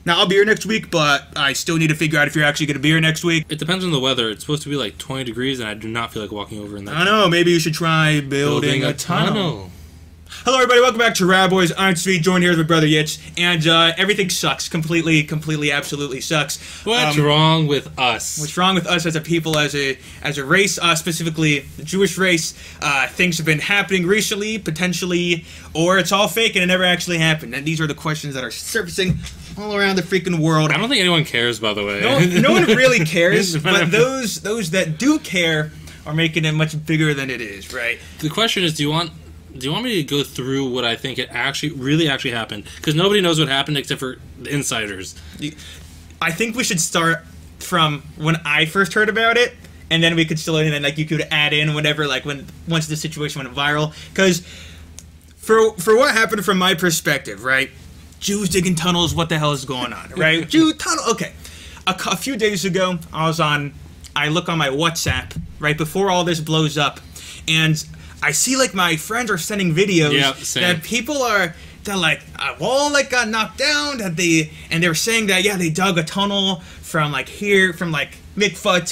Now, I'll be here next week, but I still need to figure out if you're actually going to be here next week. It depends on the weather. It's supposed to be like 20 degrees, and I do not feel like walking over in that. I don't know. Maybe you should try building a tunnel. Hello, everybody. Welcome back to RaBBois. I'm Sweet, joined here with my brother Yitch, and everything sucks. Completely, absolutely sucks. What's wrong with us? What's wrong with us as a people, as a race, specifically the Jewish race? Things have been happening recently, potentially, or it's all fake and it never actually happened. And these are the questions that are surfacing all around the freaking world. I don't think anyone cares, by the way. No one really cares, but those that do care are making it much bigger than it is, right? The question is, do you want me to go through what I think it really happened? Because nobody knows what happened except for the insiders. I think we should start from when I first heard about it, and then we could still, and then like you could add in whatever, like once the situation went viral. Because for what happened from my perspective, right? Jews digging tunnels. What the hell is going on, right? Jew tunnel. Okay, a few days ago, I look on my WhatsApp right before all this blows up, and I see like my friends are sending videos that people are like a wall like got knocked down, and they were saying that they dug a tunnel from like here, from like mikvah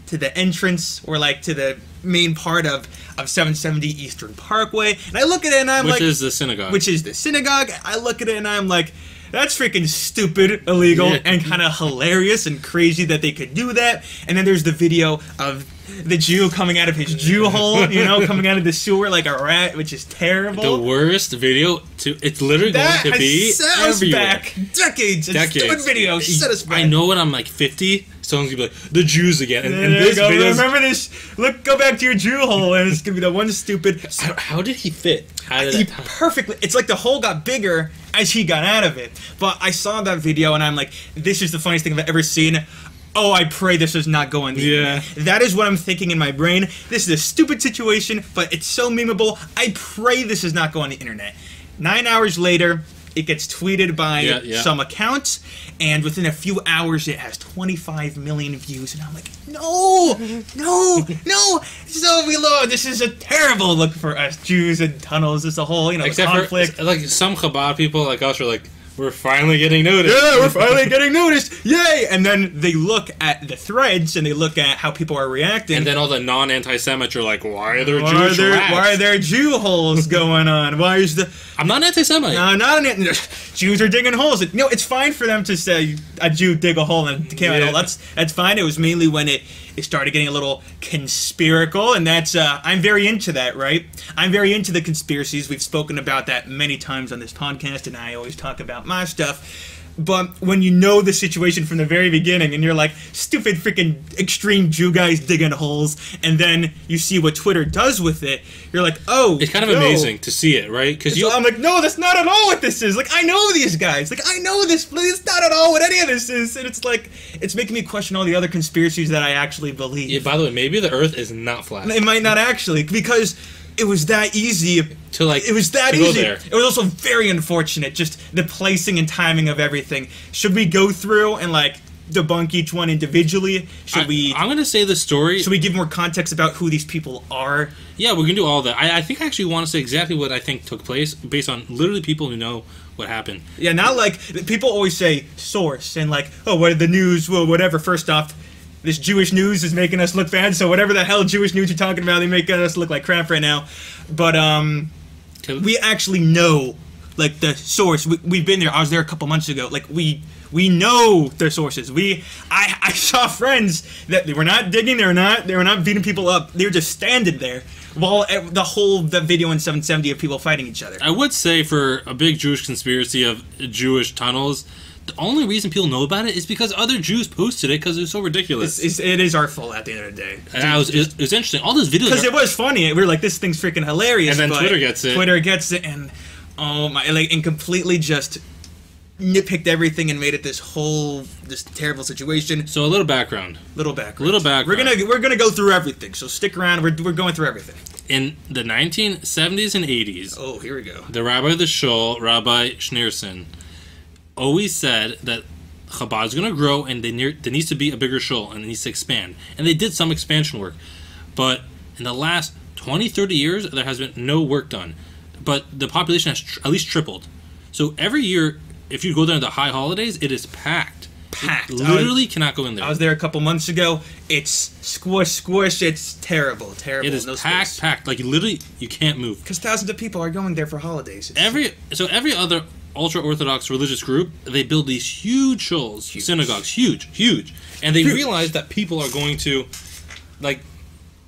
to the entrance, or like to the main part of 770 Eastern Parkway. And I look at it and I'm like, which is the synagogue. I look at it and I'm like, that's freaking stupid, illegal, and kind of hilarious and crazy that they could do that. And then there's the video of the Jew coming out of his Jew hole, coming out of the sewer like a rat, which is terrible. The worst video it's literally going to be everywhere. Back decades. Stupid video set us back. I know when I'm like 50, someone's gonna be like, the Jews again. And this video, remember this? Go back to your Jew hole, and it's gonna be the one stupid. How did he fit? Perfectly. It's like the hole got bigger as he got out of it. But I saw that video, and I'm like, this is the funniest thing I've ever seen. Oh, I pray this does not go on the internet. That is what I'm thinking in my brain. This is a stupid situation, but it's so memeable. I pray this does not go on the internet. 9 hours later, it gets tweeted by some accounts, and within a few hours, it has 25 million views. And I'm like, no, so below. This is a terrible look for us Jews and tunnels. It's a whole, Except conflict. For, like some Chabad people like us are like, we're finally getting noticed. Yeah, we're finally getting noticed. Yay! And then they look at the threads and they look at how people are reacting. And then all the non-anti-Semites are like, why are there why are there Jew holes going on? Why is the... I'm not an anti-Semite. No, not an Jews are digging holes. It's fine for them to say a Jew dig a hole and came out. That's fine. It was mainly when it started getting a little conspiracal, and that's I'm very into that, right? I'm very into the conspiracies. We've spoken about that many times on this podcast, and I always talk about my stuff. But when you know the situation from the very beginning, and you're like, stupid freaking extreme Jew guys digging holes, and then you see what Twitter does with it, you're like, oh, it's kind of amazing to see it, right? Because I'm like, no, that's not at all what this is. Like, I know these guys. Like, I know this. It's not at all what any of this is. And it's like, it's making me question all the other conspiracies that I actually believe. Yeah, by the way, maybe the Earth is not flat. It might not actually, because it was that easy to like. It was that easy. There. It was also very unfortunate, just the placing and timing of everything. Should we go through and like debunk each one individually? I'm gonna say the story. Should we give more context about who these people are? Yeah, we can do all that. I think I actually want to say exactly what I think took place based on literally people who know what happened. Yeah, not like people always say source and like, oh, what the news? Well, whatever. First off, this Jewish news is making us look bad, so whatever the hell Jewish news you're talking about, they make us look like crap right now. But we actually know, like, the source. We've been there. I was there a couple months ago. Like, we know their sources. I saw friends that they were not digging. They were not beating people up. They were just standing there while the video in 770 of people fighting each other. I would say for a big Jewish conspiracy of Jewish tunnels, the only reason people know about it is because other Jews posted it because it was so ridiculous. It is our fault at the end of the day. And it was interesting. All those videos... Because it was funny. We were like, this thing's freaking hilarious. And then Twitter gets it. And oh my... and completely just nitpicked everything and made it this terrible situation. So a little background. We're gonna go through everything. So stick around. We're going through everything. In the 1970s and 80s... Oh, here we go. The rabbi of the shul, Rabbi Schneerson, always said that Chabad is going to grow and there needs to be a bigger shul and it needs to expand. And they did some expansion work. But in the last 20, 30 years, there has been no work done. But the population has at least tripled. So every year, if you go there in the high holidays, it is packed. Packed. Literally cannot go in there. I was there a couple months ago. It's squish. It's terrible. It is packed. Like literally, you can't move. Because thousands of people are going there for holidays. Every other ultra orthodox religious group, they build these huge shuls, synagogues, huge, and they realize that people are going to, like,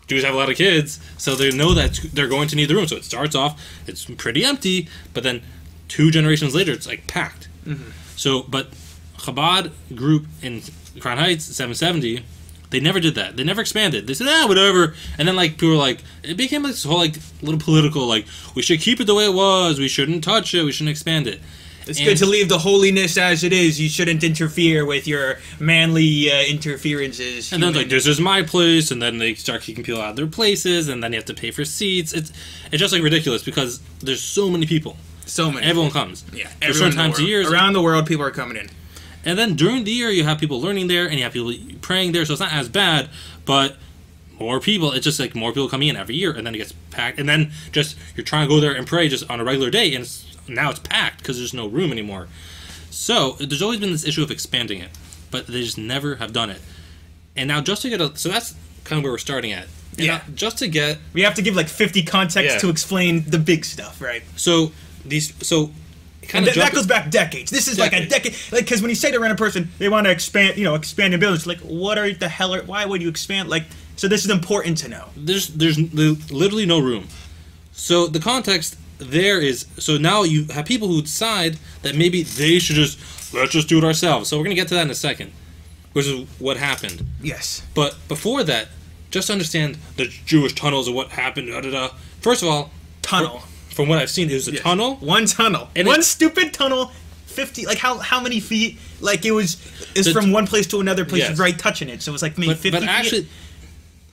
Jews have a lot of kids, so they know that they're going to need the room. So it starts off, it's pretty empty, but then 2 generations later, it's like packed. Mm-hmm. So, but Chabad group in Crown Heights, 770, they never did that. They never expanded. They said, whatever. And then, like, people were like, it became like this whole, like, little political, like, we should keep it the way it was. We shouldn't touch it. We shouldn't expand it. It's good to leave the holiness as it is. You shouldn't interfere with your manly interferences. And then, like, this is my place. And then they start kicking people out of their places. And then you have to pay for seats. It's just, like, ridiculous because there's so many people. So many. Everyone comes. Yeah. For certain times of years. Around the world, people are coming in. And then during the year, you have people learning there, and you have people praying there, so it's not as bad, but more people, it's just like more people coming in every year, and then it gets packed, and then just, you're trying to go there and pray just on a regular day, and now it's packed, because there's no room anymore. So, there's always been this issue of expanding it, but they just never have done it. And now, just to get so that's kind of where we're starting at. And yeah. Now, just to get... We have to give, like, 50 contexts to explain the big stuff, right? So, and that goes back decades. This is like a decade, like, because when you say to a random person they want to expand a building, it's like, why would you expand? Like, so this is important to know. There's literally no room. So the context there is, so now you have people who decide that maybe they should let's just do it ourselves. So we're gonna get to that in a second, which is what happened. Yes. But before that, just understand the Jewish tunnels and what happened. First of all, tunnel. From what I've seen, it was a tunnel. One tunnel. And one stupid tunnel. 50, like, how many feet? Like, it's from one place to another place, right, touching it. So it was like maybe 50 feet. But actually,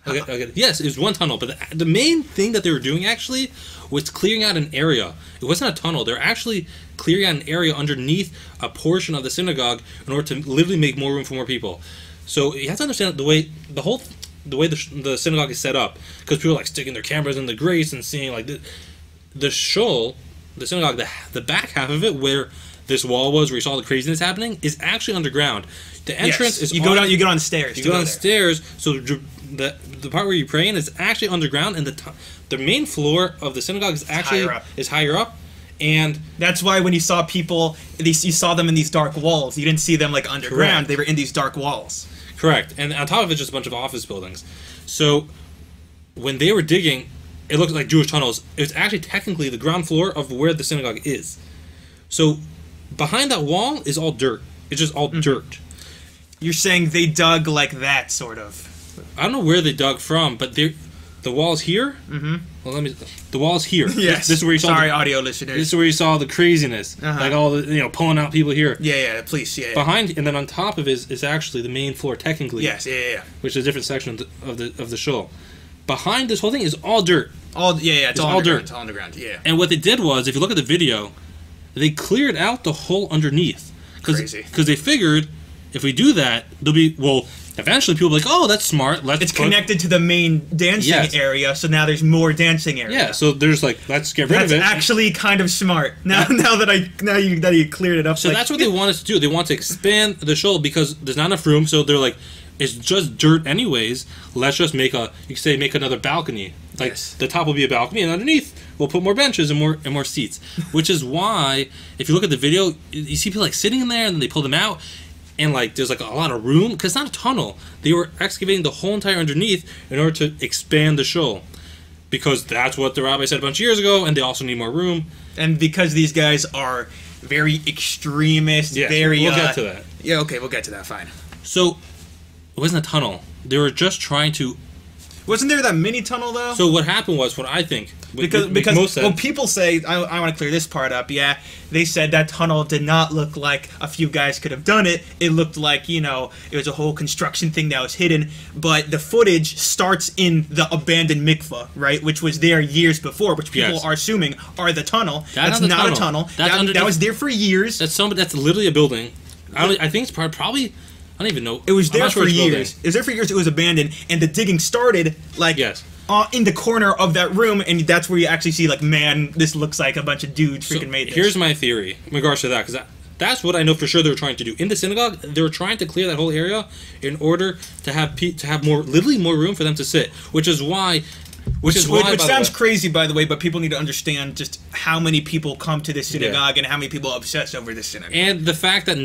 okay. Yes, it was one tunnel. But the main thing that they were doing, actually, was clearing out an area. It wasn't a tunnel. They were actually clearing out an area underneath a portion of the synagogue in order to literally make more room for more people. So you have to understand the way the synagogue is set up. Because people are, like, sticking their cameras in the grates and seeing, like, the shul, the synagogue, the back half of it, where this wall was, where you saw the craziness happening, is actually underground. The entrance is you get on stairs. You go on stairs. So the part where you pray in is actually underground, and the main floor of the synagogue is actually higher up. And that's why when you saw people, you saw them in these dark walls. You didn't see them like underground. Correct. They were in these dark walls. Correct. And on top of it, just a bunch of office buildings. So when they were digging, it looked like Jewish tunnels. It's actually technically the ground floor of where the synagogue is. So behind that wall is all dirt. It's just all dirt. You're saying they dug like that, sort of. I don't know where they dug from, but the wall's here. Mm-hmm. Well, the wall's here. Yes. This is where you saw. Sorry, audio listeners. This is where you saw the craziness, like all the pulling out people here. Yeah. Please, yeah. Behind, and then on top of it is actually the main floor, technically. Yes, yeah. Which is a different section of the shul. Behind this whole thing is all dirt. It's all dirt. It's all underground. Yeah. And what they did was, if you look at the video, they cleared out the hole underneath. Crazy. Because they figured, if we do that, there'll be eventually people will be like, oh, that's smart. It's connected to the main dancing area, so now there's more dancing area. Yeah. So there's let's get rid of it. That's actually kind of smart. Now that you cleared it up. So that's what they wanted to do. They want to expand the shul because there's not enough room. So they're like, it's just dirt anyways. Let's just make another balcony. The top will be a balcony, and underneath we'll put more benches and more seats. Which is why, if you look at the video, you see people sitting in there, and then they pull them out, and there's a lot of room because it's not a tunnel. They were excavating the whole entire underneath in order to expand the shul, because that's what the rabbi said a bunch of years ago, and they also need more room. And because these guys are very extremist, we'll get to that. Yeah, okay, we'll get to that. Fine. So. It wasn't a tunnel. They were just trying to... Wasn't there that mini tunnel, though? So what happened was, what I think... Because people say... I want to clear this part up, yeah. They said that tunnel did not look like a few guys could have done it. It looked like, it was a whole construction thing that was hidden. But the footage starts in the abandoned mikveh, right? Which was there years before, which people are assuming are the tunnel. That's not a tunnel. That was there for years. That's literally a building. I think it's probably... I don't even know. It was there for years. It was there for years. It was abandoned, and the digging started in the corner of that room, and that's where you actually see man, this looks like a bunch of dudes freaking made this. Here's my theory in regards to that, because That's what I know for sure they were trying to do. In the synagogue, they were trying to clear that whole area in order to have more, literally more room for them to sit, which sounds crazy, by the way, but people need to understand just how many people come to this synagogue and how many people obsess over this synagogue. And the fact that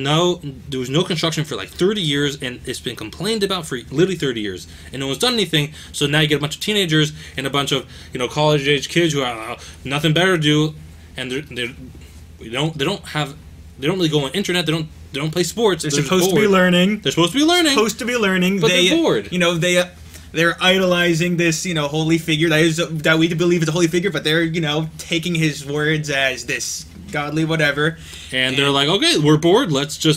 there was no construction for like 30 years, and it's been complained about for literally 30 years, and no one's done anything. So now you get a bunch of teenagers and a bunch of college-age kids who have nothing better to do, and they don't really go on internet. They don't play sports. They're supposed to be learning. They're supposed to be learning. But they're bored. They're idolizing this, holy figure that we believe is a holy figure, but they're, taking his words as this godly whatever. And they're like, okay, we're bored. Let's do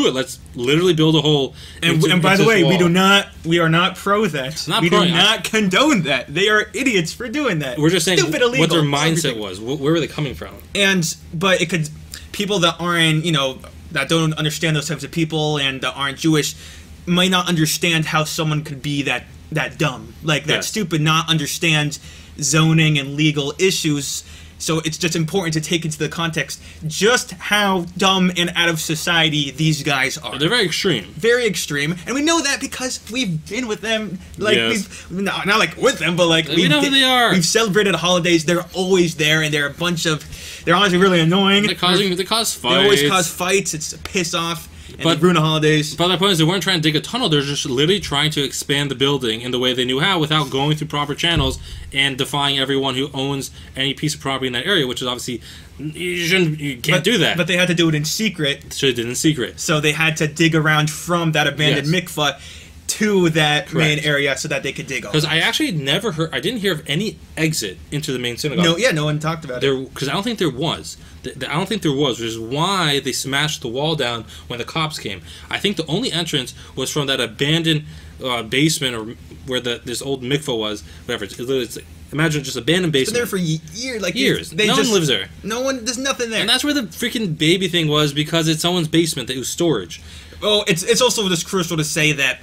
it. Let's literally build a hole. And by the way, we are not pro that. We do not condone that. They are idiots for doing that. We're just saying what their mindset was. Where were they coming from? But it could, people that aren't, that don't understand those types of people and that aren't Jewish might not understand how someone could be that dumb, stupid, not understand zoning and legal issues. So it's just important to take into the context just how dumb and out of society these guys are. They're very extreme. Very extreme. And we know that because we've been with them. Not like with them, but we know who they are. We've celebrated holidays. They're always there, and they're they're honestly really annoying. They cause fights. They always cause fights. It's a piss off. And ruin the holidays. But my point is, they weren't trying to dig a tunnel. They're just literally trying to expand the building in the way they knew how, without going through proper channels and defying everyone who owns any piece of property in that area. Which is obviously you can't do that. But they had to do it in secret. So they did it in secret. So they had to dig around from that abandoned mikvah to that main area so that they could dig off. Because I actually I didn't hear of any exit into the main synagogue. No one talked about it. Because I don't think there was. Which is why they smashed the wall down when the cops came. I think the only entrance was from that abandoned basement, or where this old mikvah was. Whatever. Imagine just abandoned basement. It's been there for years. Years. No one lives there. There's nothing there. And that's where the freaking baby thing was, because it's someone's basement that was storage. Oh, it's also just crucial to say that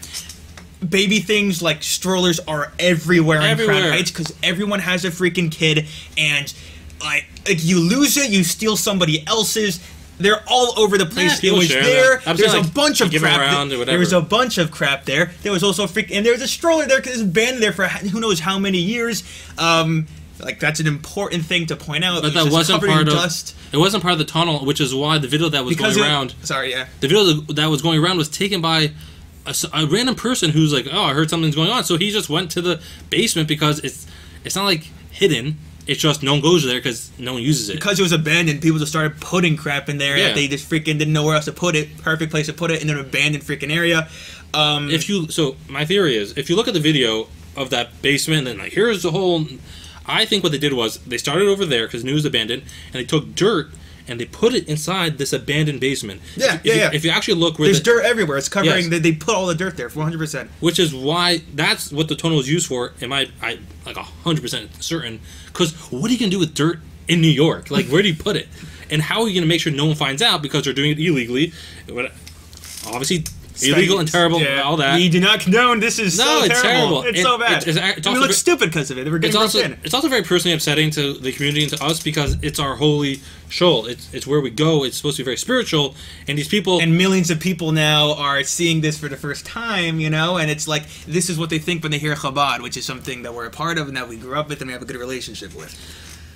baby things like strollers are everywhere in Crown Heights, because everyone has a freaking kid, and like you lose it, you steal somebody else's. They're all over the place. It was there. There's a bunch of crap. There was a bunch of crap there. There was also and there's a stroller there because it's been there for who knows how many years. That's an important thing to point out. But that wasn't part of dust. It wasn't part of the tunnel, which is why the video that was going around. The video that was going around was taken by a random person who's like, oh, I heard something's going on, so he just went to the basement because it's not like hidden. It's just no one goes there because no one uses it. Because it was abandoned, people just started putting crap in there that they just freaking didn't know where else to put it. Perfect place to put it in an abandoned freaking area. So my theory is, if you look at the video of that basement, and then here's the whole. I think what they did was they started over there because it was abandoned, and they took dirt and they put it inside this abandoned basement. If you actually look where there's dirt everywhere, it's covering. Yes. They put all the dirt there for 100%. Which is why that's what the tunnel was used for. I 100% certain. Because what are you gonna do with dirt in New York? Where do you put it? And how are you gonna make sure no one finds out because they're doing it illegally? Obviously. Illegal and terrible, all that. We do not condone. This is so terrible. It's so bad. We look stupid because of it. We're getting roped in. It's also very personally upsetting to the community and to us because it's our holy shul. It's where we go. It's supposed to be very spiritual. And these people... And millions of people now are seeing this for the first time, and it's like, this is what they think when they hear Chabad, which is something that we're a part of and that we grew up with and we have a good relationship with.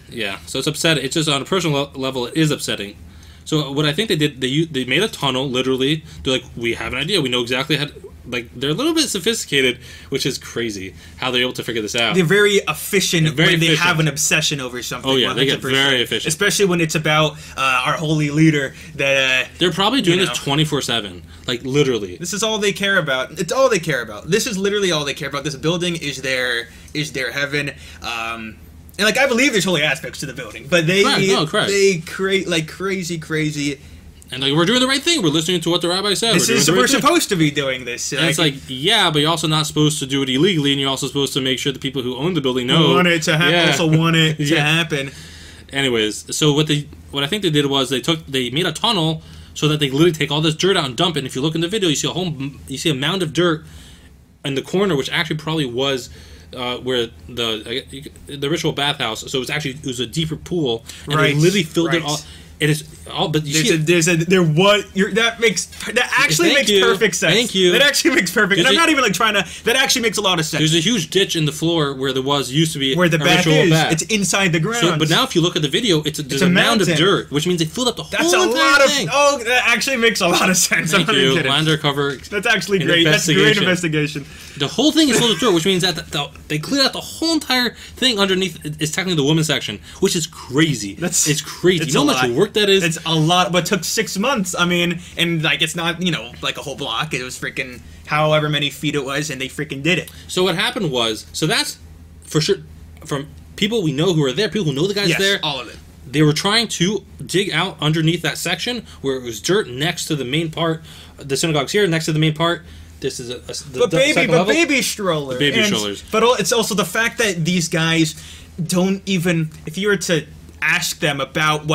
Yeah, so it's upsetting. It's just on a personal level, it is upsetting. So what I think they did, they made a tunnel, literally. They're like, we have an idea. We know exactly how to... they're a little bit sophisticated, which is crazy, how they're able to figure this out. They're very efficient when they have an obsession over something. Oh, yeah, 100%. They get very efficient. Especially when it's about our holy leader that... they're probably doing this 24/7. Literally. This is all they care about. It's all they care about. This is literally all they care about. This building is their heaven. And I believe there's holy aspects to the building, but they create crazy. And we're doing the right thing. We're listening to what the rabbi said. We're supposed to be doing this. And it's but you're also not supposed to do it illegally, and you're also supposed to make sure the people who own the building know. Want it to happen. Also want it to happen. Anyways, so what I think they did was they made a tunnel so that they literally take all this dirt out and dump it. And if you look in the video, you see a mound of dirt in the corner, which actually probably was. Where the ritual bathhouse, so it was a deeper pool, and they literally filled it all. It is all, but you see, that actually makes perfect sense. Thank you. That actually makes perfect. And I'm not even like trying to. That actually makes a lot of sense. There's a huge ditch in the floor where there used to be where the bath is. It's inside the ground. So, but now if you look at the video, there's a mound of dirt, which means they filled up the whole entire thing. Oh, that actually makes a lot of sense. Thank you. Undercover. That's actually great. That's a great investigation. The whole thing is filled with dirt, which means that they cleared out the whole entire thing underneath. It's technically the women's section, which is crazy. It's crazy. You know how much work that is? It's a lot, but it took 6 months. I mean, and like it's not, like a whole block. It was freaking however many feet it was, and they freaking did it. So what happened was, that's for sure from people we know who are there, people who know the guys there. All of it. They were trying to dig out underneath that section where it was dirt next to the main part. The synagogue's here, next to the main part. This is baby stroller. Baby strollers. But it's also the fact that these guys don't even, if you were to ask them about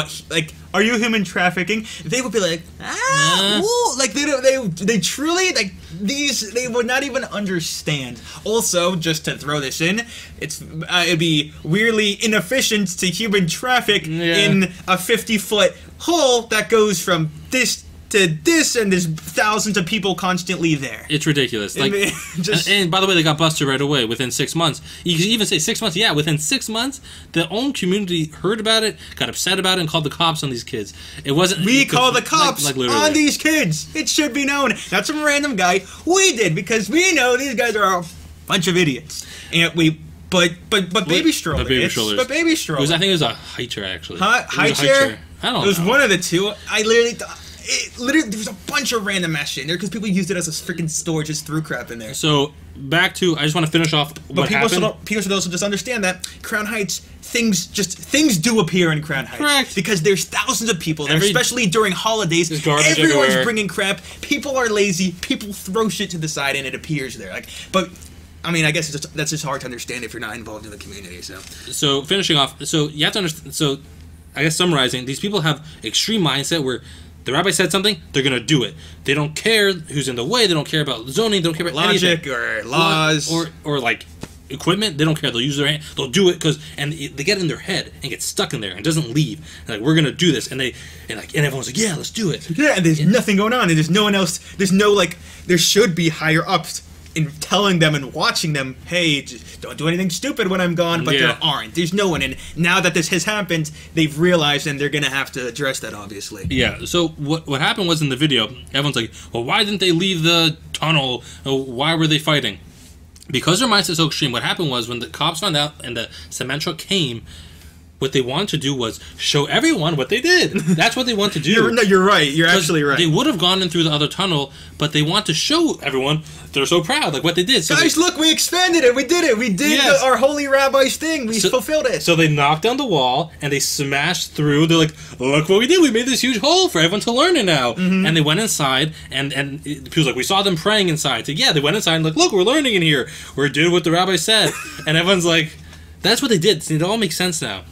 are you human trafficking, they would be like, ooh, like they truly, like, they would not even understand. Also, just to throw this in, it'd be weirdly inefficient to human traffic in a 50-foot hole that goes from this to this, and there's thousands of people constantly there. It's ridiculous. Like, and by the way, they got busted right away within 6 months. You can even say 6 months. Yeah, within 6 months, the own community heard about it, got upset about it, and called the cops on these kids. It wasn't. We call the cops on these kids. It should be known. Not some random guy. We did, because we know these guys are a bunch of idiots, and But baby strollers. But baby strollers. I think it was a high chair, actually. High chair? I don't know. It was one of the two. I literally thought. There was a bunch of random ass shit in there because people used it as a freaking storage, just threw crap in there. So back to, I just want to finish off what happened. People should also just understand that Crown Heights, things do appear in Crown Heights. Correct. Because there's thousands of people there, especially during holidays. There's garbage everyone's everywhere. Bringing crap. People are lazy. People throw shit to the side and it appears there. But I mean, I guess that's just hard to understand if you're not involved in the community. So finishing off, so you have to understand. So I guess summarizing, these people have extreme mindset where the rabbi said something, they're going to do it. They don't care who's in the way. They don't care about zoning. They don't care about logic anything. Or laws. Or like equipment. They don't care. They'll use their hand. They'll do it and they get in their head and get stuck in there and doesn't leave. And like, we're going to do this. And everyone's like, yeah, let's do it. Yeah, and there's nothing going on. And there's no one else. There's no, there should be higher ups in telling them and watching them, hey, just don't do anything stupid when I'm gone, but there aren't. There's no one. And now that this has happened, they've realized, and they're going to have to address that, obviously. Yeah, so what happened was in the video, everyone's like, well, why didn't they leave the tunnel? Why were they fighting? Because their mindset is so extreme, what happened was when the cops found out and the cement truck came, what they wanted to do was show everyone what they did. That's what they want to do. You're right. You're actually right. They would have gone in through the other tunnel, but they want to show everyone they're so proud, like what they did. So guys, look, we expanded it. We did it. We did our holy rabbi's thing. We fulfilled it. So they knocked down the wall and they smashed through. They're like, look what we did. We made this huge hole for everyone to learn it now. Mm-hmm. And they went inside, and people's like, we saw them praying inside. So yeah, they went inside and like, look, we're learning in here. We're doing what the rabbi said. And everyone's like, that's what they did. See, it all makes sense now.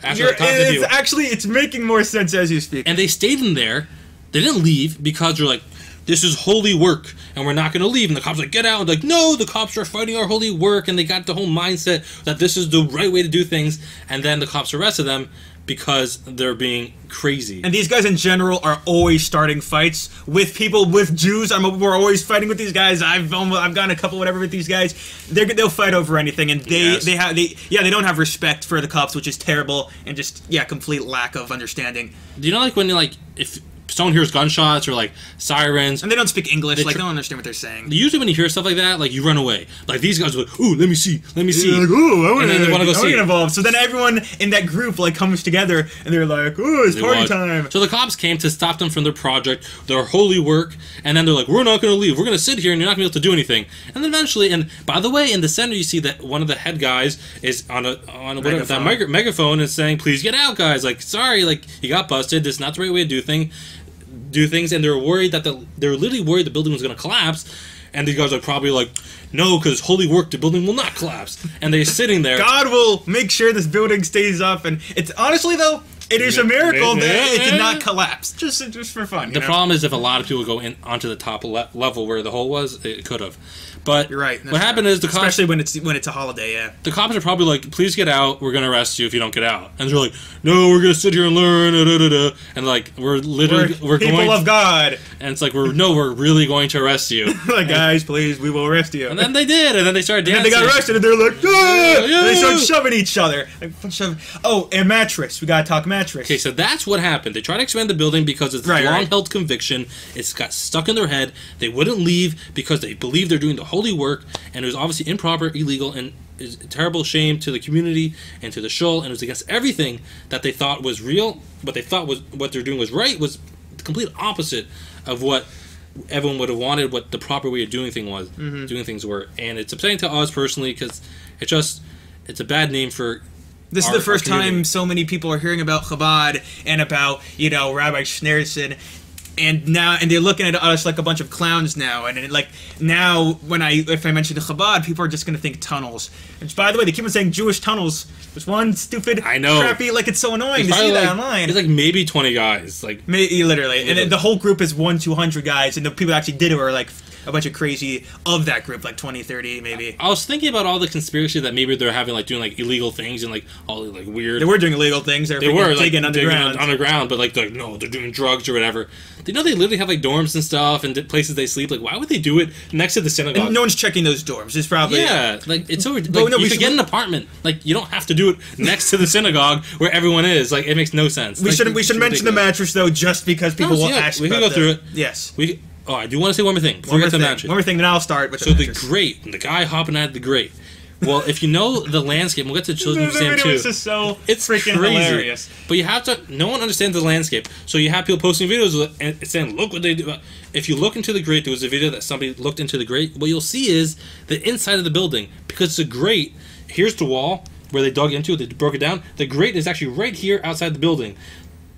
It's making more sense as you speak. And they stayed in there. They didn't leave because they're like, this is holy work, and we're not going to leave. And the cops are like, get out. And like, no, the cops are fighting our holy work. And they got the whole mindset that this is the right way to do things. And then the cops arrested them because they're being crazy. And these guys in general are always starting fights with people, with Jews. We're always fighting with these guys. I've gotten a couple whatever with these guys. They'll fight over anything, and they don't have respect for the cops, which is terrible, and just complete lack of understanding. Do you know, like, when you if someone hears gunshots or like sirens, and they don't speak English, they don't understand what they're saying. Usually, when you hear stuff like that, like, you run away. Like, these guys are like, "Ooh, let me see." You're like, "Ooh, and then they want to go see." Get involved. So then everyone in that group comes together, and they're like, "Ooh, it's party time." So the cops came to stop them from their project, their holy work, and then they're like, "We're not going to leave. We're going to sit here, and you're not going to be able to do anything." And then eventually, and by the way, in the center, you see that one of the head guys is on a megaphone and saying, "Please get out, guys! Like, sorry, like, you got busted. This is not the right way to do things." And they're worried that they're literally worried the building was going to collapse, and these guys are probably like, no, because holy work, the building will not collapse. And they're sitting there. God will make sure this building stays up, and it's honestly though, It is a miracle that it did not collapse. Just for fun. The problem is if a lot of people go in onto the top level where the hole was, it could have. But you're right. What happened is the cops, especially when it's a holiday, yeah. The cops are probably like, "Please get out. We're gonna arrest you if you don't get out." And they're like, "No, we're gonna sit here and learn." And like, we're people going of God. And it's like, we're really going to arrest you. Like, guys, please, we will arrest you. And then they did, and then they started dancing. And then they got arrested, and they're like, ah! And they started shoving each other. Oh, and mattress. We gotta talk mattress. Okay, so that's what happened. They tried to expand the building because it's a long-held conviction. It's got stuck in their head. They wouldn't leave because they believe they're doing the holy work, and it was obviously improper, illegal, and is a terrible shame to the community and to the shul, and it was against everything that they thought was real. What they thought was what they're doing was right was the complete opposite of what everyone would have wanted, what the proper way of doing things were. And it's upsetting to us personally because it's a bad name for. This is the first time so many people are hearing about Chabad and about, Rabbi Schneerson. And they're looking at us like a bunch of clowns now. And now, if I mention Chabad, people are just going to think tunnels. Which, by the way, they keep on saying Jewish tunnels. There's one stupid, crappy, it's so annoying to see that online. It's like maybe 20 guys. Literally. And the whole group is 200 guys. And the people that actually did it were like a bunch of crazy of that group, like 20, 30 maybe. I was thinking about all the conspiracy that maybe they're having, doing illegal things and all weird. They were doing illegal things. They were digging underground, but no, they're doing drugs or whatever. They literally have dorms and stuff and places they sleep. Why would they do it next to the synagogue? And no one's checking those dorms. It's probably it's so you should get an apartment. You don't have to do it next to the synagogue where everyone is. It makes no sense. We should mention the mattress though, just because people will ask. We can go through it. Yes. Oh, I do want to say one more thing. One more thing, then I'll start with the grate. The guy hopping at the grate. Well, if you know the landscape, we'll get to the Children's Museum too. It's just so freaking crazy. Hilarious. But you have to. No one understands the landscape, so you have people posting videos and saying, "Look what they do." If you look into the grate, there was a video that somebody looked into the grate. What you'll see is the inside of the building, because it's a grate. Here's the wall where they dug into it. They broke it down. The grate is actually right here outside the building.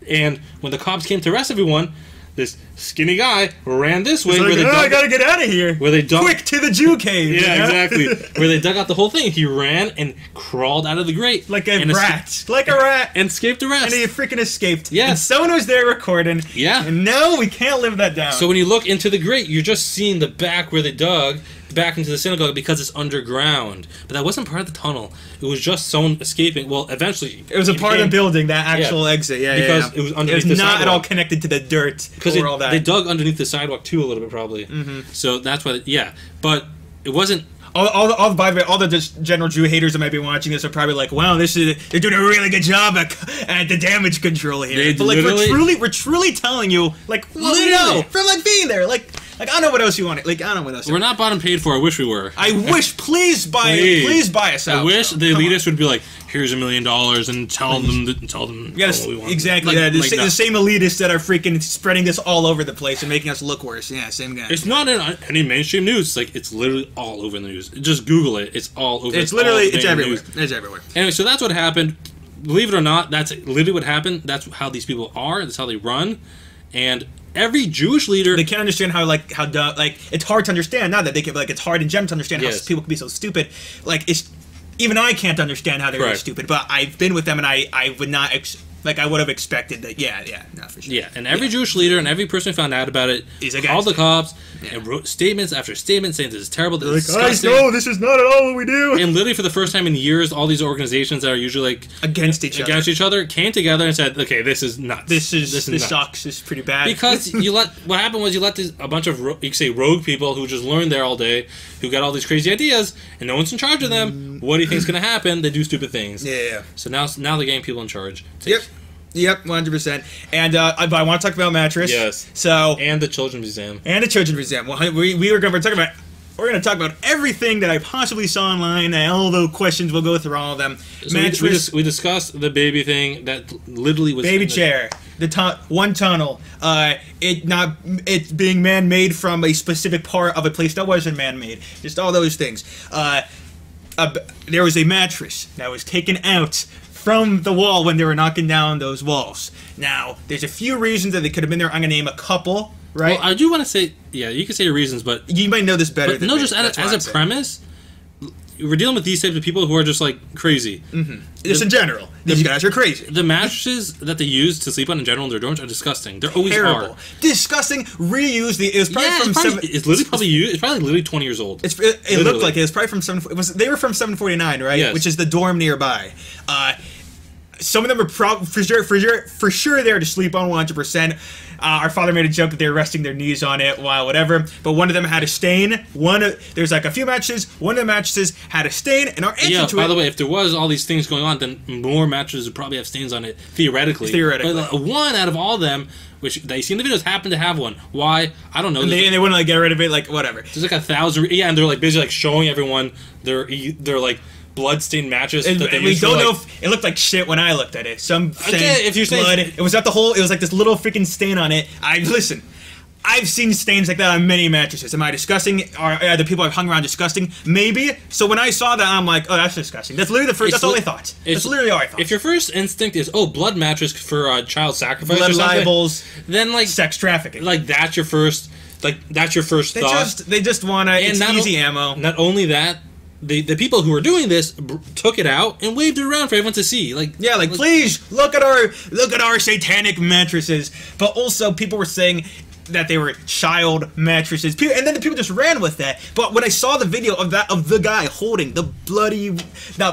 And when the cops came to arrest everyone, this skinny guy ran this way. I gotta get out of here. Where they dug quick to the Jew cave. Yeah, exactly. Where they dug out the whole thing. He ran and crawled out of the grate like a rat, and escaped arrest. And he freaking escaped. Yeah, and someone was there recording. Yeah, and no, we can't live that down. So when you look into the grate, you're just seeing the back where they dug back into the synagogue because it's underground. But that wasn't part of the tunnel. It was just someone escaping. Well, eventually it was a part of the building, that actual exit. Yeah, because it was underneath the sidewalk. It was not at all connected to the dirt or all that. They dug underneath the sidewalk too a little bit probably. So that's why. But it wasn't. By the way, all the general Jew haters that might be watching this are probably like, "Wow, they're doing a really good job at the damage control here." But we're truly telling you, what we know from being there, I don't know what else you want. I don't know what else. We're not bought and paid for. I wish we were. I wish. Please buy us out. I wish the elitists would be like, "Here's $1 million," and tell them. Yes, exactly. The same elitists that are freaking spreading this all over the place and making us look worse. Yeah, same guy. It's not in any mainstream news. It's literally all over the news. Just Google it. It's all over. It's everywhere. It's everywhere. Anyway, so that's what happened. Believe it or not, that's literally what happened. That's how these people are. That's how they run, and. Every Jewish leader, they can't understand how it's hard to understand now that they can it's hard in general to understand how people can be so stupid. Even I can't understand how they're really stupid. But I've been with them and I would not I would have expected that. No, for sure. Yeah, and every Jewish leader and every person who found out about it called the cops and wrote statements after statements saying this is terrible. This is disgusting. No, this is not at all what we do. And literally for the first time in years, all these organizations that are usually against each other came together and said, "Okay, this is nuts. This sucks. This is pretty bad." Because what happened was you let a bunch of you could say rogue people who just learned there all day, who got all these crazy ideas, and no one's in charge of them. What do you think is going to happen? They do stupid things. Yeah. So now they're getting people in charge. Yep, 100%. And I want to talk about mattress. Yes. And the Children's Museum. Well, we're going to talk about everything that I possibly saw online, and all the questions. We'll go through all of them. So mattress. We discussed the baby thing that literally was baby chair. One tunnel. It's being man-made from a specific part of a place that wasn't man-made. Just all those things. There was a mattress that was taken out from the wall when they were knocking down those walls. Now, there's a few reasons that they could have been there. I'm going to name a couple, right? Well, I do want to say, you can say your reasons, but... You might know this better than me. No, just as a premise, we're dealing with these types of people who are just like crazy. Just in general, these guys are crazy. The mattresses that they use to sleep on in general in their dorms are disgusting. They're always Terrible. are. Disgusting. Reused. It was probably from it's literally 20 years old. It looked like it was probably from 7. They were from 749, right? Yes. Which is the dorm nearby. Some of them are for sure there to sleep on 100%. Our father made a joke that they were resting their knees on it while whatever, but one of them had a stain. There's like a few mattresses. One of the mattresses had a stain, and our answer to by the way, if there was all these things going on, then more mattresses would probably have stains on it theoretically. But one out of all of them, which they see in the videos, happen to have one. Why? I don't know. And they wouldn't like get rid of it, like whatever. There's like 1,000. Yeah, and they're like basically like showing everyone their like blood-stained mattress. And we don't know if it looked like shit when I looked at it. Some stain, if you're blood. It was not the whole. It was like this little freaking stain on it. Listen. I've seen stains like that on many mattresses. Am I disgusting? Are the people I've hung around disgusting? Maybe. So when I saw that, I'm like, oh, that's disgusting. That's literally the first. That's all I thought. That's literally all I thought. If your first instinct is, oh, blood mattress for child sacrifice, blood or something, libels, then like sex trafficking, like that's your first. Like that's your first thought. They just want to. It's easy ammo. Not only that. The people who were doing this took it out and waved it around for everyone to see. Please look at our satanic mattresses. But also, people were saying that they were child mattresses, and then the people just ran with that. But when I saw the video of the guy holding the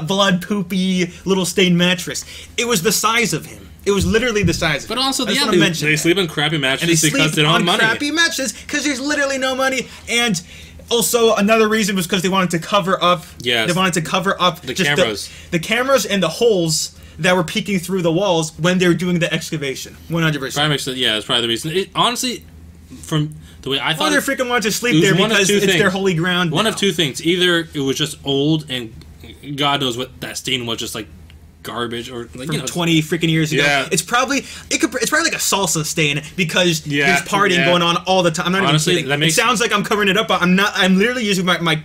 blood poopy little stained mattress, it was the size of him. It was literally the size of him. But also, they sleep on crappy mattresses because they don't have money. Crappy mattresses because there's literally no money. And also, another reason was because they wanted to cover up. Yes. They wanted to cover up the cameras. The cameras and the holes that were peeking through the walls when they were doing the excavation. 100%. Yeah, that's probably the reason. Honestly, from the way I thought, they freaking wanted to sleep there because it's their holy ground. One of two things: either it was just old, and God knows what that stain was, just like garbage, or like, from 20 freaking years ago. Yeah. It's probably like a salsa stain because there's partying going on all the time. I'm not Honestly, even kidding. It sounds like I'm covering it up, but I'm not. I'm literally using my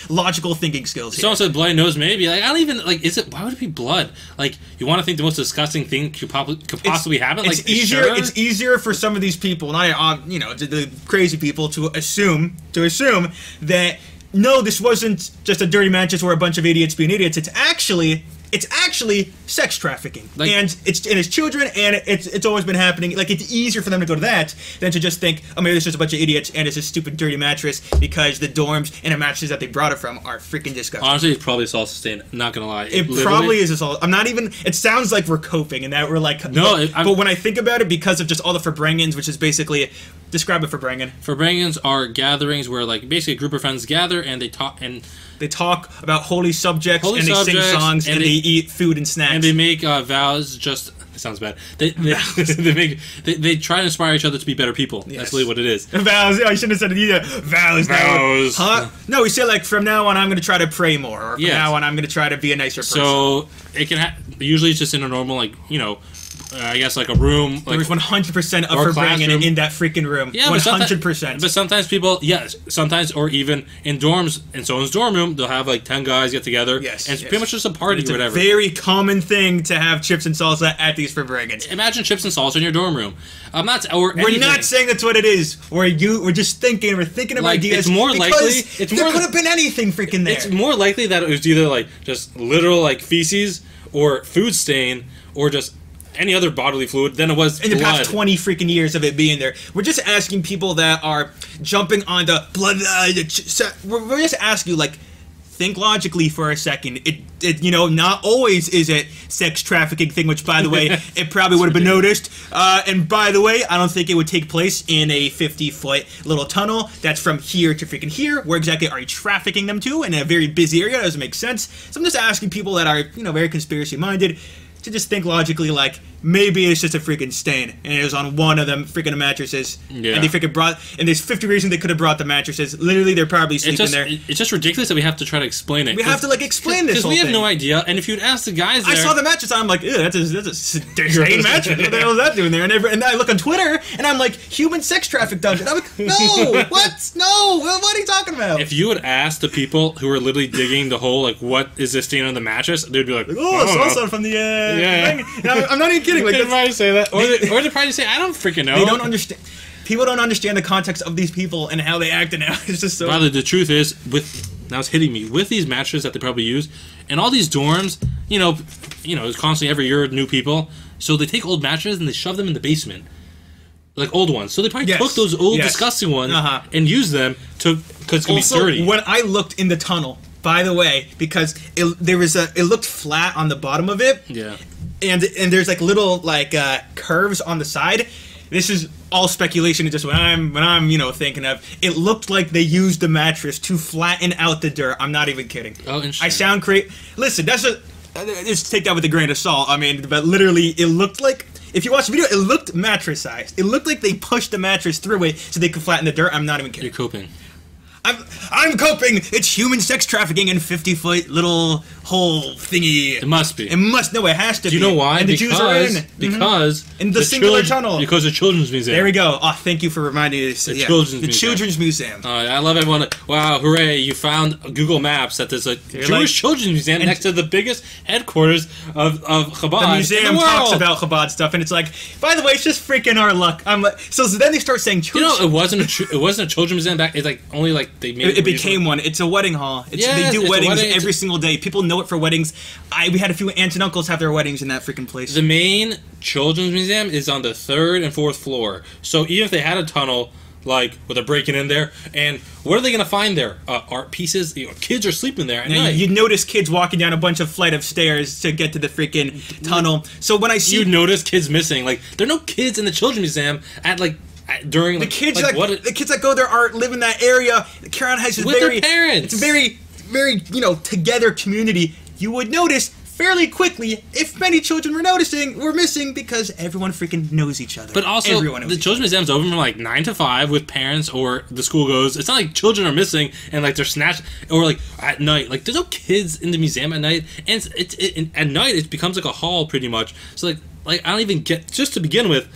logical thinking skills here. Someone said bloody nose, maybe. Like, I don't even like. Is it? Why would it be blood? Like, you want to think the most disgusting thing could possibly happen? Like, it's easier. Sure? It's easier for some of these people, and the crazy people, to assume that no, this wasn't just a dirty mattress or a bunch of idiots being idiots. It's actually sex trafficking, and it's children, and it's always been happening. Like, it's easier for them to go to that than to just think, oh, maybe there's just a bunch of idiots and it's a stupid dirty mattress because the dorms and the mattresses that they brought it from are freaking disgusting. Honestly, it's probably salsa stain. Not gonna lie, it probably is a salsa. I'm not even. It sounds like we're coping and that we're like no. But when I think about it, because of just all the Verbringans, which is basically describe it. Verbringans are gatherings where like basically a group of friends gather and they talk and. They talk about holy subjects, and they sing songs, and they eat food and snacks. And they make vows. Just it sounds bad. They try to inspire each other to be better people. Yes. That's really what it is. Vows. Oh, you shouldn't have said it either. Vows. Huh? No, we say like from now on I'm going to try to pray more, or from now on I'm going to try to be a nicer person. So it can usually it's just in a normal I guess like a room. There's 100% of Verbringing in that freaking room. Yeah, 100%. But sometimes people, sometimes or even in dorms, in someone's dorm room, they'll have like 10 guys get together. Yes, and it's pretty much just a party or whatever. It's a very common thing to have chips and salsa at these Verbringans. Imagine chips and salsa in your dorm room. We're not saying that's what it is. We're just thinking. We're thinking of ideas. It's more likely. There could have been anything freaking there. It's more likely that it was either like just literal like feces or food stain or just any other bodily fluid than it was in the past 20 freaking years of it being there. We're just asking people that are jumping on the blood. We're just asking you, like, think logically for a second. Not always is it sex trafficking thing, which, by the way, it probably would have been noticed. And by the way, I don't think it would take place in a 50-foot little tunnel that's from here to freaking here. Where exactly are you trafficking them to? In a very busy area? That doesn't make sense. So I'm just asking people that are, very conspiracy-minded to just think logically, like, maybe it's just a freaking stain, and it was on one of them freaking mattresses, and they freaking and there's 50 reasons they could have brought the mattresses. Literally, they're probably sleeping there. It's just ridiculous that we have to try to explain it. We have to, explain this whole thing. Because we have no idea, and if you'd ask the guys there... I saw the mattress, I'm like, ew, that's a stain mattress. What the hell is that doing there? And I look on Twitter, and I'm like, human sex traffic dungeon. I'm like, no, what? No, what are you talking about? If you would ask the people who are literally digging the hole, like, what is this stain on the mattress? They'd be like, oh, it's also from the... I'm not even kidding. Like, they'd probably say that. Or they'd probably say, I don't freaking know. They don't understand. People don't understand the context of these people and how they act and how it's just so... Rather, the truth is, with now it's hitting me with these mattresses that they probably use, and all these dorms, it's constantly every year new people, so they take old mattresses and they shove them in the basement, like old ones. So they probably took those old disgusting ones and used them because it's gonna be dirty. When I looked in the tunnel, by the way, because it looked flat on the bottom of it, and there's like little curves on the side. This is all speculation. It's just what I'm thinking of. It looked like they used the mattress to flatten out the dirt. I'm not even kidding. Oh, interesting. I sound crazy. Listen, just take that with a grain of salt. I mean, but literally, it looked like, if you watch the video, it looked mattress sized. It looked like they pushed the mattress through it so they could flatten the dirt. I'm not even kidding. You're coping. I'm coping. It's human sex trafficking in 50-foot little hole thingy. It must be. It has to be. Do you know why? And the Jews are in. Because in the singular tunnel. Because the Children's Museum. There we go. Oh, thank you for reminding me. The Children's Museum. I love everyone. Wow, hooray! You found Google Maps that there's a Jewish Children's Museum next to the biggest headquarters of Chabad. The museum talks about Chabad stuff, and it's like, by the way, it's just freaking our luck. I'm like, so then they start saying church. It wasn't a Children's Museum back. It's like only like they made it became one. It's a wedding hall. They do weddings every single day. People know it for weddings. We had a few aunts and uncles have their weddings in that freaking place. The main Children's Museum is on the 3rd and 4th floor. So even if they had a tunnel, like with a breaking in there, and what are they going to find there? Art pieces. Kids are sleeping there at night. You'd notice kids walking down a bunch of flight of stairs to get to the freaking tunnel. So when I see, you notice kids missing. Like there are no kids in the Children's Museum at during the kids the kids that go there live in that area. Caron has with their parents. It's a very, very together community. You would notice fairly quickly if many children were missing because everyone freaking knows each other. But also, the Children's Museum's open from 9 to 5 with parents or the school goes. It's not like children are missing and they're snatched or at night. There's no kids in the museum at night, and at night it becomes like a hall pretty much. So I don't even get, just to begin with,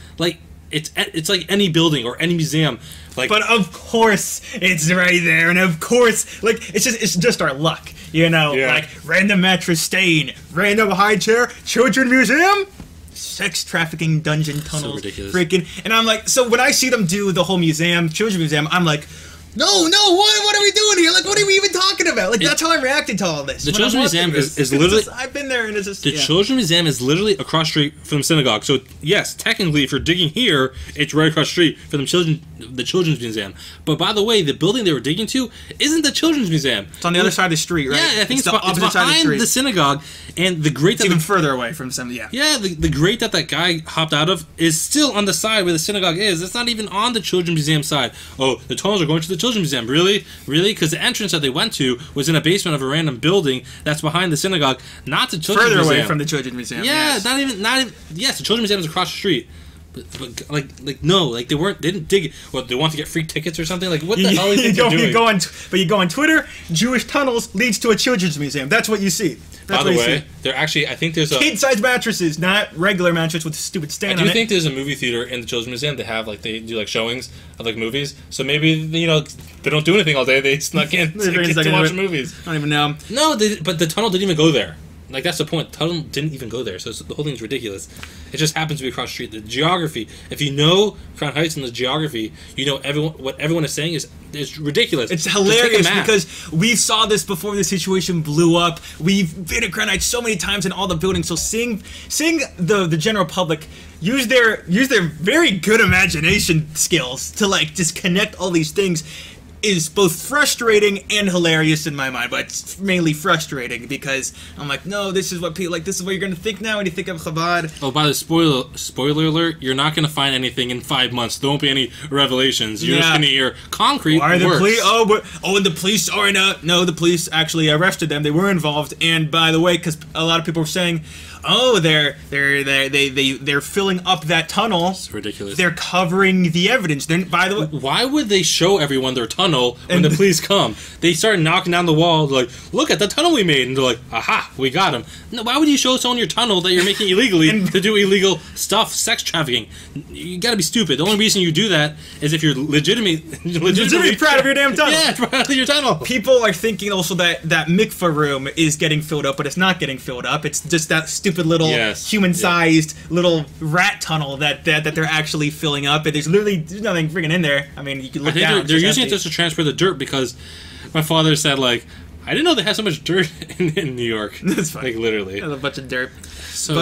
it's like any building or any museum. But of course it's right there, and of course it's just our luck, random mattress stain, random high chair, children's museum, sex trafficking dungeon tunnels, so ridiculous. Freaking, and I'm like, so when I see them do the whole children's museum, I'm like, no, what are we doing here? What are we even talking about? That's how I'm reacting to all this. The Children's Museum is literally... I've been there, and it's just... The Children's Museum is literally across the street from the synagogue. So, yes, technically, if you're digging here, it's right across the street from the Children's Museum. But, by the way, the building they were digging to isn't the Children's Museum. It's on the other side of the street, right? Yeah, I think it's behind the synagogue. And the grate it's even further away from some... Yeah, the grate that guy hopped out of is still on the side where the synagogue is. It's not even on the Children's Museum side. Oh, the tunnels are going to the Children's Museum. Really? Because the entrance that they went to was in a basement of a random building that's behind the synagogue, not the Children's Museum. Further away from the Children's Museum. Yeah, yes. not even. Yes, the Children's Museum is across the street. But no, they didn't dig it. What, they want to get free tickets or something? What the hell are you doing? You go on Twitter, Jewish tunnels leads to a Children's Museum. That's what you see. By the way, I think there's a... kid-sized mattresses, not regular mattress with a stupid stand on it. I do think there's a movie theater in the Children's Museum. They have, they do, showings of, movies. So maybe, they don't do anything all day. They snuck in to watch movies. I don't even know. No, but the tunnel didn't even go there. That's the point. The tunnel didn't even go there, so the whole thing's ridiculous. It just happens to be across the street. The geography, if you know Crown Heights and the geography, what everyone is saying is ridiculous. It's hilarious because we saw this before the situation blew up. We've been at Crown Heights so many times in all the buildings, so seeing the general public use their very good imagination skills to just connect all these things is both frustrating and hilarious in my mind, but it's mainly frustrating because I'm like, no, this is what people this is what you're gonna think now when you think of Chabad. Oh, by the spoiler alert, you're not gonna find anything in 5 months. There won't be any revelations. You're just gonna hear concrete. Why the police? And the police are no, the police actually arrested them. They were involved, and by the way, because a lot of people were saying, oh, they're filling up that tunnel. It's ridiculous. They're covering the evidence. By the way, why would they show everyone their tunnel when the police come? They start knocking down the wall. They're like, look at the tunnel we made, and they're like, aha, we got him. No, why would you show someone your tunnel that you're making illegally to do illegal stuff, sex trafficking? You gotta be stupid. The only reason you do that is if you're legitimately proud of your damn tunnel. Yeah, proud of your tunnel. People are thinking also that mikvah room is getting filled up, but it's not getting filled up. It's just that stupid little human-sized little rat tunnel that they're actually filling up, and there's nothing freaking in there. I mean, you can look down. They're using it just to transfer the dirt because my father said I didn't know they had so much dirt in New York. That's fine. Like, literally. A bunch of dirt. So,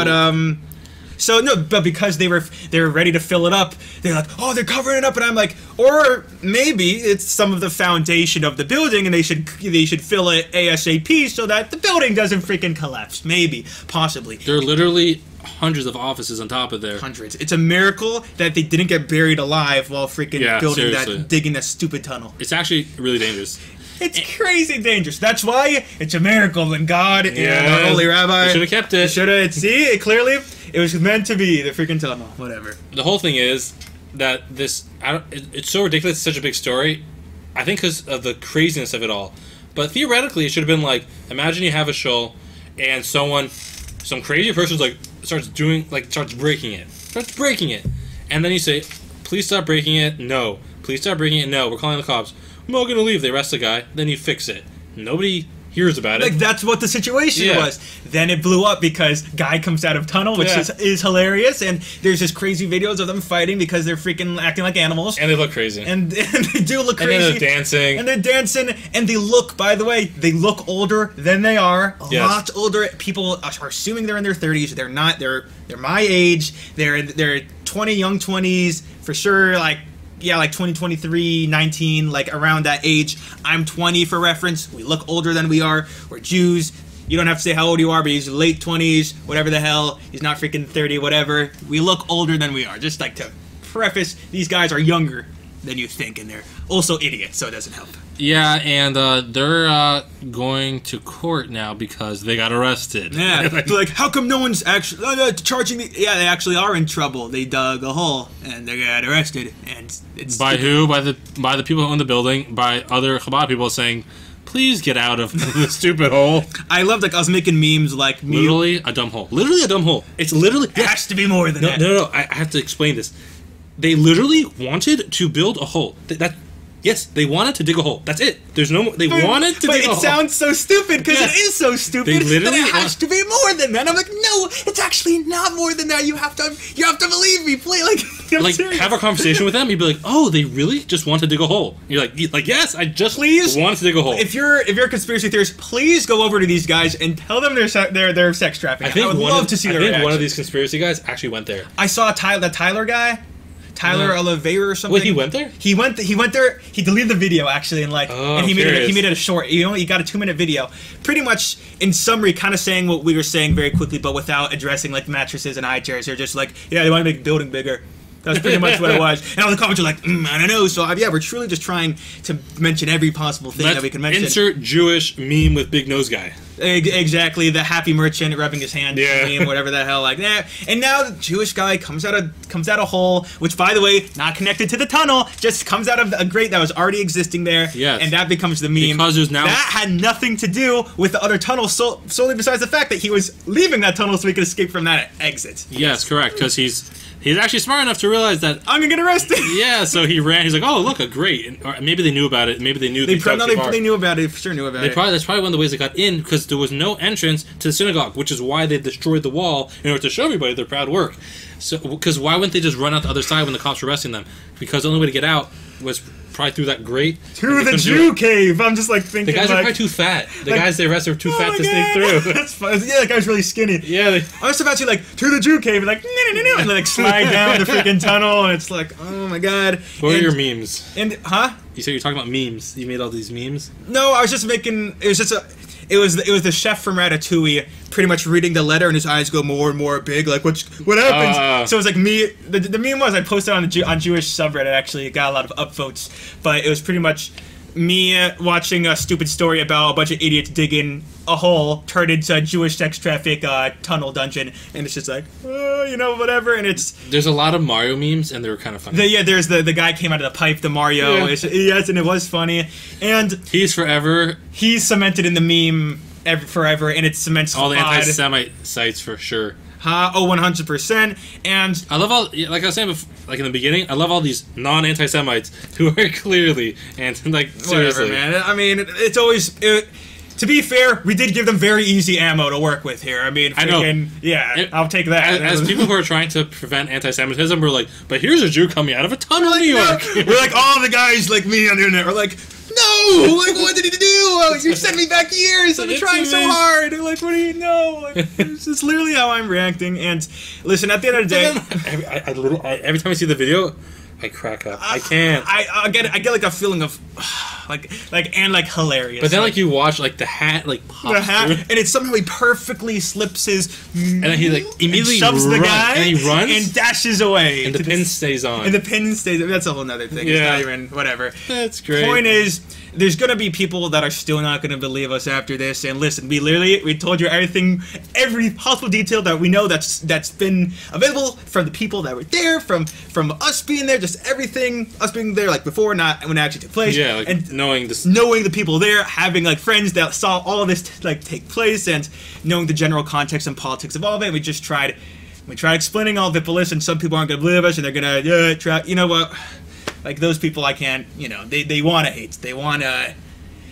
But because they were ready to fill it up, they're like, oh, they're covering it up, and I'm like, or maybe it's some of the foundation of the building, and they should fill it ASAP so that the building doesn't freaking collapse. Maybe, possibly. there are literally hundreds of offices on top of there. Hundreds. It's a miracle that they didn't get buried alive while freaking building seriously. digging that stupid tunnel. It's actually really dangerous. It's crazy dangerous. That's why it's a miracle when God and our holy rabbi should have kept it. Should have. See, it clearly, it was meant to be the freaking tunnel. Whatever. The whole thing is that it's so ridiculous. It's such a big story. I think because of the craziness of it all. But theoretically, it should have been like, imagine you have a show, and some crazy person's like starts breaking it, and then you say, please stop breaking it. No, please stop breaking it. No, we're calling the cops. I'm all gonna leave. They arrest the guy. Then you fix it. Nobody hears about it. Like, that's what the situation was. Then it blew up because guy comes out of tunnel, which is hilarious, and there's just crazy videos of them fighting because they're freaking acting like animals. And they look crazy. And they do look crazy. And then they're dancing. And they're dancing, and they look, by the way, they look older than they are. A lot older. People are assuming they're in their 30s. They're not. They're my age. They're 20, young 20s, for sure, like 20, 23, 19, like around that age. I'm 20 for reference. We look older than we are. We're Jews. You don't have to say how old you are, but he's late 20s, whatever the hell. He's not freaking 30, whatever. We look older than we are. Just like to preface, these guys are younger than you think, and they're also idiots, so it doesn't help. Yeah, and they're going to court now because they got arrested. Yeah, they're like, how come no one's actually charging me? Yeah, they actually are in trouble. They dug a hole and they got arrested. And it's by who? By the people who own the building. By other Chabad people saying, please get out of the stupid hole. I loved, like, I was making memes like literally a dumb hole. Literally a dumb hole. It's literally it has to be more than that. No. I have to explain this. They literally wanted to build a hole. Yes, they wanted to dig a hole. That's it. There's no more. They wanted to dig a hole. But it sounds so stupid because it is so stupid. They literally it has to be more than that. I'm like, no, it's actually not more than that. You have to believe me, please. Like have a conversation with them. You'd be like, oh, they really just want to dig a hole. You're like, yes, I just want to dig a hole. If you're a conspiracy theorist, please go over to these guys and tell them they're sex trafficking. I would love to see their reaction. One of these conspiracy guys actually went there. I saw that Tyler guy. Tyler Oliveira or something. Wait, he went there? He went there. He deleted the video actually, and he made it a short. He got a 2-minute video, pretty much in summary, kind of saying what we were saying very quickly, but without addressing like mattresses and high chairs. They're just like, yeah, they want to make the building bigger. That's pretty much what it was. And all the comments are like, I don't know. So we're truly just trying to mention every possible thing that we can mention. Insert Jewish meme with big nose guy. Exactly, the happy merchant rubbing his hand, meme, whatever the hell, like that. And now the Jewish guy comes out a hole, which, by the way, not connected to the tunnel, just comes out of a grate that was already existing there. Yes. And that becomes the meme. Because there's now that had nothing to do with the other tunnel, solely besides the fact that he was leaving that tunnel so he could escape from that exit. Yes, correct. Because he's actually smart enough to realize that I'm gonna get arrested. Yeah, so he ran. He's like, "Oh, look, a grate." Or maybe they knew about it. Maybe they knew. They knew about it. For sure, knew about it. That's probably one of the ways they got in, because there was no entrance to the synagogue, which is why they destroyed the wall in order to show everybody their proud work. So, because why wouldn't they just run out the other side when the cops were arresting them? Because the only way to get out was probably through that grate. To the Jew cave. I'm just like thinking. The guys are probably too fat. The guys they arrested were too fat to sneak through. That's fun. Yeah, that guy's really skinny. Yeah. I was about to like to the Jew cave and like no, and like slide down the freaking tunnel, and it's like, oh my god. What are your memes? And You said you're talking about memes. You made all these memes. No, I was just making. It was the chef from Ratatouille pretty much reading the letter, and his eyes go more and more big. Like, what happens? So it was like me. The meme was I posted on Jewish subreddit. Actually, it got a lot of upvotes, but it was pretty much me watching a stupid story about a bunch of idiots digging a hole turned into a Jewish sex traffic tunnel dungeon, and it's just like, whatever. And there's a lot of Mario memes, and they were kind of funny. There's the guy came out of the pipe, the Mario. Yeah. Yes, and it was funny. And he's cemented in the meme forever, and it cements all the anti-Semite sites for sure. 100%. And I love all, like I was saying before, like in the beginning, I love all these non-anti-Semites who are clearly seriously. Whatever, man. I mean, it's always. To be fair, we did give them very easy ammo to work with here. I mean, I know. I'll take that. As people who are trying to prevent anti-Semitism, we're like, but here's a Jew coming out of a tunnel in New York. We're like, all the guys like me on the internet are like, no, Like, what did he do? Oh, you sent me back years. I've been trying so hard. Like, what do you know? Like, it's literally how I'm reacting. And listen, at the end of the day, I literally, every time I see the video, I crack up. I can't. I get like a feeling of like hilarious. But then like you watch like the hat like pops the hat, through. and it's somehow he perfectly slips his And then he like immediately shoves the guy and he runs and dashes away. And the pin stays on. And the pin stays. That's a whole nother thing. Yeah. It's not even whatever. That's great. Point is, there's gonna be people that are still not gonna believe us after this. And listen, we told you everything, every possible detail that we know that's been available from the people that were there, from us being there, just everything, us being there like before, not when it actually took place. Yeah, like and knowing this, knowing the people there, having like friends that saw all of this like take place, and knowing the general context and politics of all of it. We tried explaining all of it, but listen, some people aren't gonna believe us, and they're gonna try. You know what? Like those people, I can't. You know, they want to hate. They want to.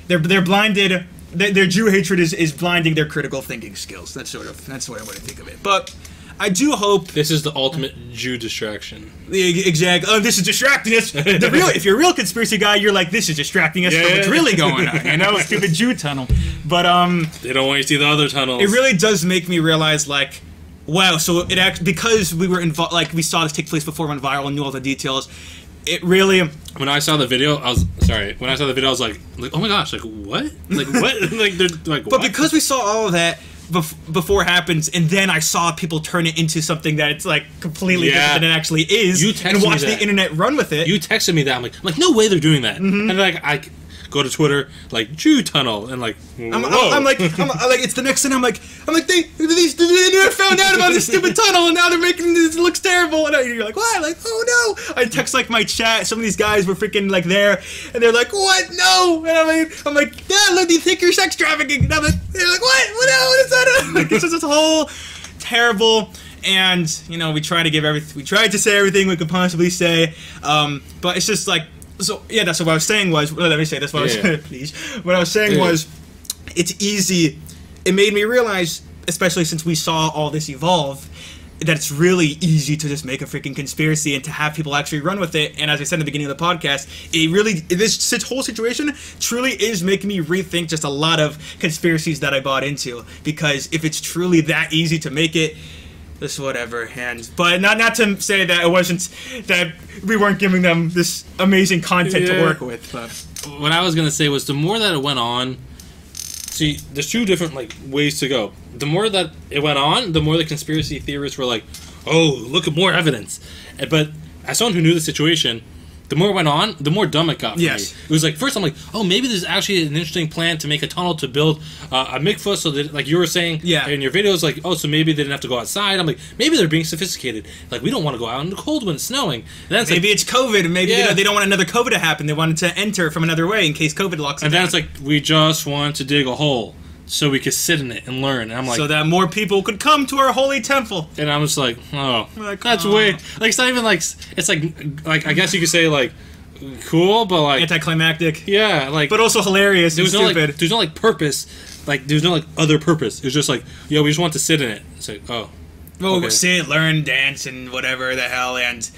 They're blinded. Their Jew hatred is blinding their critical thinking skills. That's the way I want to think of it. But I do hope this is the ultimate Jew distraction. Exactly. Oh, this is distracting us. If you're a real conspiracy guy, you're like, this is distracting us from what's really going on. You know, stupid Jew tunnel. But they don't want you to see the other tunnels. It really does make me realize, like, wow. So it actually, because we were involved, like we saw this take place before, went viral, and knew all the details. It really. When I saw the video, I was like, oh my gosh, like what? Like what? Like they're like. But because we saw all of that before it happens, and then I saw people turn it into something that it's like completely different than it actually is, and watch the internet run with it. You texted me that. I'm like, no way they're doing that. And like I go to Twitter, like Jew tunnel, and like I'm like it's the next thing. I'm like the internet found out about this stupid tunnel, and now they're making this looks terrible. And you're like, what? Like, oh no! I text like my chat. Some of these guys were freaking like there, and they're like, what? No! And I'm like, yeah, look, do you think you're sex trafficking? And they're like, what? What? No, what is that? Like, it's just this whole terrible. And you know, we tried to say everything we could possibly say, but it's just like. So yeah, that's what I was saying was. Let me say this. Please. What I was saying was, it's easy. It made me realize, especially since we saw all this evolve, that it's really easy to just make a freaking conspiracy and to have people actually run with it. And as I said in the beginning of the podcast, this whole situation truly is making me rethink just a lot of conspiracies that I bought into. Because if it's truly that easy to make it. This whatever, but not to say that it wasn't that we weren't giving them this amazing content to work with. But what I was gonna say was the more that it went on, see, there's two different like ways to go. The more that it went on, the more the conspiracy theorists were like, "Oh, look at more evidence." But as someone who knew the situation, the more it went on, the more dumb it got for me. It was like, first I'm like, oh, maybe there's actually an interesting plan to make a tunnel to build a mikvah, so that, like you were saying in your videos, like, oh, so maybe they didn't have to go outside. I'm like, maybe they're being sophisticated. Like, we don't want to go out in the cold when it's snowing. And then maybe it's COVID, and maybe they don't want another COVID to happen. They wanted to enter from another way in case COVID locks and down. then it's like, we just want to dig a hole so we could sit in it and learn. And I'm like, so that more people could come to our holy temple. And I'm just like, oh, that's weird. Like, it's not even like, it's like I guess you could say, like, cool, but like anticlimactic. Yeah, like, but also hilarious and stupid. There's no like purpose, like there's no like other purpose. It's just like, yo, we just want to sit in it. It's like, oh, okay. Sit, learn, dance, and whatever the hell, and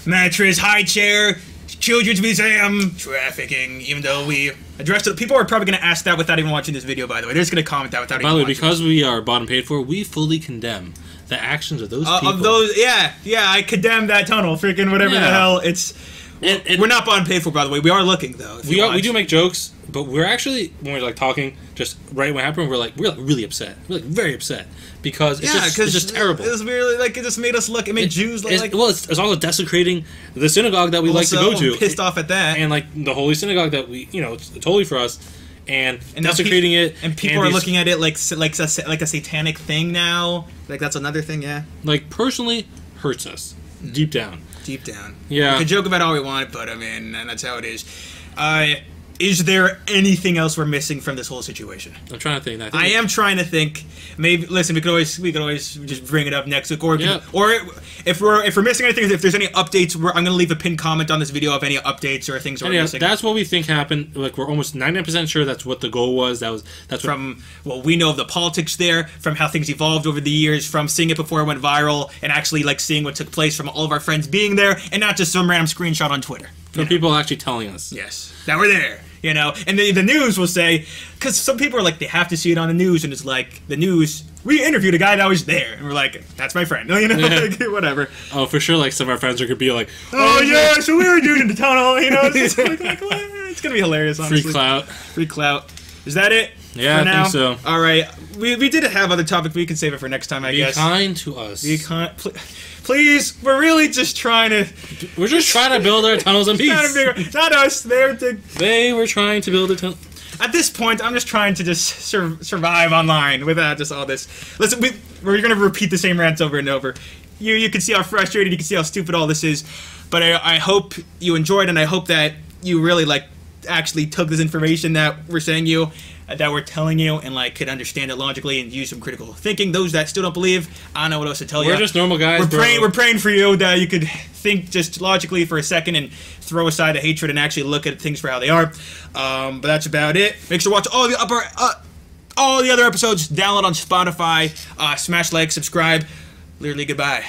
mattress, high chair, children's museum, trafficking. Even though we addressed it, people are probably going to ask that without even watching this video. By the way, they're just going to comment that without. By the way, because we are bought and paid for, we fully condemn the actions of those people. I condemn that tunnel, freaking whatever the hell it's. And we're not bought and paid for, by the way. We are looking though. We do make jokes, but we're actually, when we're like talking, just right when it happened, we're like really upset. We're like very upset because it's just terrible. It was really like it just made us look. It made Jews look like. Well, it's also desecrating the synagogue that we like to go to. I'm pissed off at that, and like the holy synagogue that we, it's totally for us, and desecrating it. And people are looking at it like a satanic thing now. Like that's another thing, yeah. Like personally, hurts us deep down. Deep down. Yeah. We can joke about all we want, but I mean, and that's how it is. Is there anything else we're missing from this whole situation? I'm trying to think. I am trying to think. Maybe listen. We could always just bring it up next week, or if we're missing anything, if there's any updates, I'm gonna leave a pinned comment on this video of any updates or things we're missing. That's what we think happened. Like we're almost 99% sure that's what the goal was. That's from what we know of the politics there, from how things evolved over the years, from seeing it before it went viral, and actually like seeing what took place from all of our friends being there, and not just some random screenshot on Twitter. From people actually telling us. Yes, that we're there. You know, and the news will say, because some people are like, they have to see it on the news, and it's like, the news, we interviewed a guy that was there, and we're like, that's my friend, you know, like, whatever. Oh, for sure, like, some of our friends are going to be like, oh, yeah, so we were doing it in the tunnel, you know, it's just like what? It's going to be hilarious, honestly. Free clout. Free clout. Is that it? Yeah, for now? I think so. All right. We did have other topics, but we can save it for next time, I guess. Be kind to us. Be kind. Please, we're really just trying to... We're just trying to build our tunnels in peace. Not us. They were trying to build a tunnel. At this point, I'm just trying to just survive online without just all this. Listen, we're going to repeat the same rants over and over. You can see how frustrated, you can see how stupid all this is. But I hope you enjoyed, and I hope that you really, like, actually took this information that we're saying you, that we're telling you, and like could understand it logically and use some critical thinking. Those that still don't believe, I don't know what else to tell you. We're just normal guys. We're praying for you that you could think just logically for a second and throw aside the hatred and actually look at things for how they are. But that's about it. Make sure to watch all the other episodes. Download on Spotify. Smash like, subscribe. Literally, goodbye.